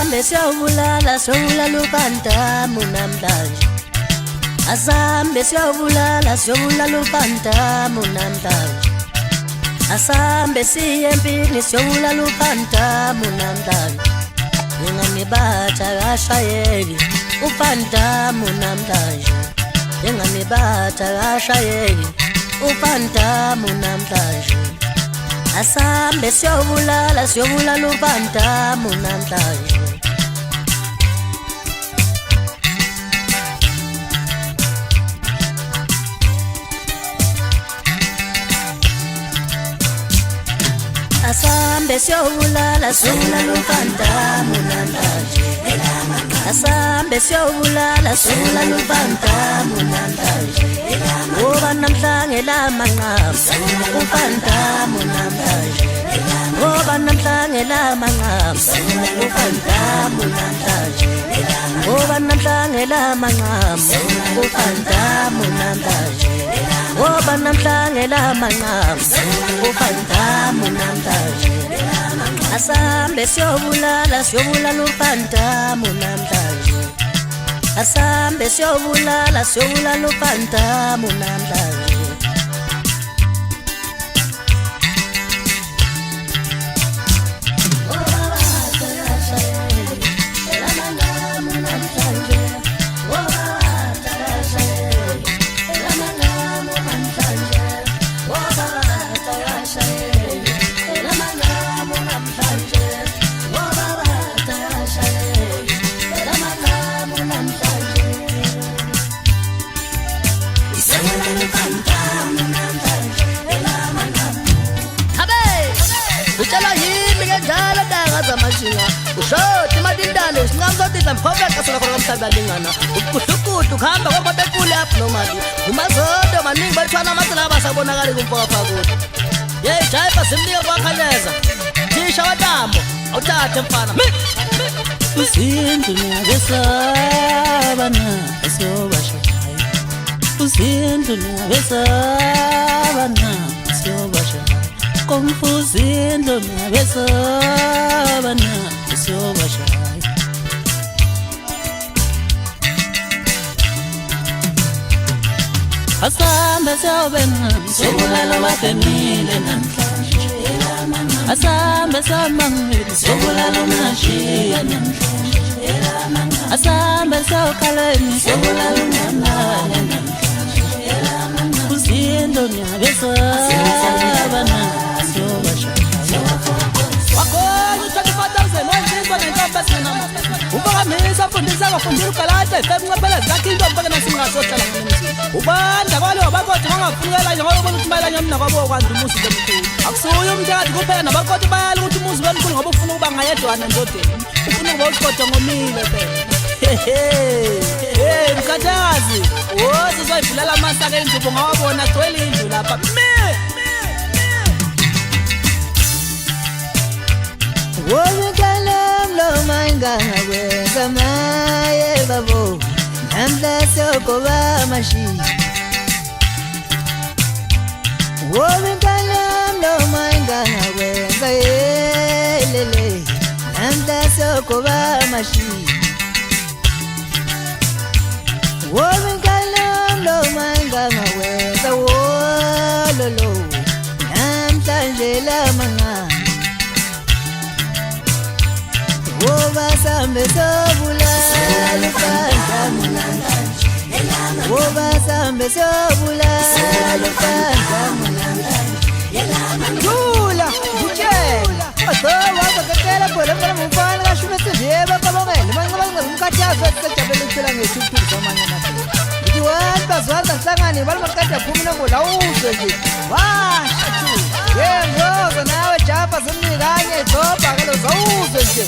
Asambe siyawubulala siyobulala uBantamu namhlanje. Asambe siyawubulala siyobulala uBantamu namhlanje. Asambe siye empini siyobulala uBantamu namhlanje. Nginganibatha kashayeki uBantamu namhlanje. Nginganibatha kashayeki uBantamu namhlanje. Asambe siyobulala uBantamu namhlanje. Asambe siyobulala uBantamu namhlanje. Asambe siyobulala uBantamu namhlanje. Ngoba namhlanje lamanqamu uBantamu namhlanje. Ngoba namhlanje lamanqamu uBantamu namhlanje. Ngoba namhlanje lamanqamu uBantamu namhlanje. Ngoba namhlanje lamanqamu uBantamu namhlanje. Asambe siyobulala uBantamu namhlanje. Asambe siyobulala uBantamu namhlanje. Ushoti madindane singamzotisa mphobela kasela khona kamhlabelingana ukuhlukudu khamba ngoba bekule abnormal umazodo maningi bathwana amathela abasabonakala kumpoka phakule hey jayipa simnike kwakhanyeza thisha watambo awuthathe mfana uzindlu niyabesabana asiyobashaya uzindlu niyabesabana asiyobashaya Confusindlo niyabesabana asiyobashaya Asambe siyobena siyobulala uBathemile namhlanje. Asambe siyobangela siyobulala uMashiya namhlanje. Asambe siyokhaleni siyobulala uNamala namhlanje. Uzindlo niyabesabana Uphakamisa mfundisa abafundile uGalata efemnqaphela zakhe into mpaka nasingazohlala ngemzini. Ubanda kwalo bakoti bangafunela nje ngoba ubona ukuthi bayalanya mina kwabo kwanda umuzi lomkhulu. Akusuye umthatha kuphela nabakoti bayala ukuthi umuzi wemkhulu ngoba ufuna ukuba ngayedwana endodeni. Ufuna ukuba uqoda ngomile phela. Hey mkhathazi, wothi uzoyivulela amasaka endlubu ngawabona gcwele indlu lapha. Womukalam lo manganga wenza maye babo namla sokoba mashi Womukalam lo manganga wenza lele namla sokoba mashi Womukalam lo manganga wenza wololo namla la manga Wobasambe sobulala uBantamu namhlanje. Wobasambe sobulala uBantamu namhlanje. Lula, ngitshela. Azowaza kakela phela phela mfana kashuna sideba kabongela. Manqaba ngumkhathazo esijabele ukuphila ngesithunzi samanye nathi. Ngithi wena zwarda hlangane balimaqeda phumula ngola uzwe nje. Washa tu. Yebo nawe japa simnikanye zobha ke lo zawuzwe nje.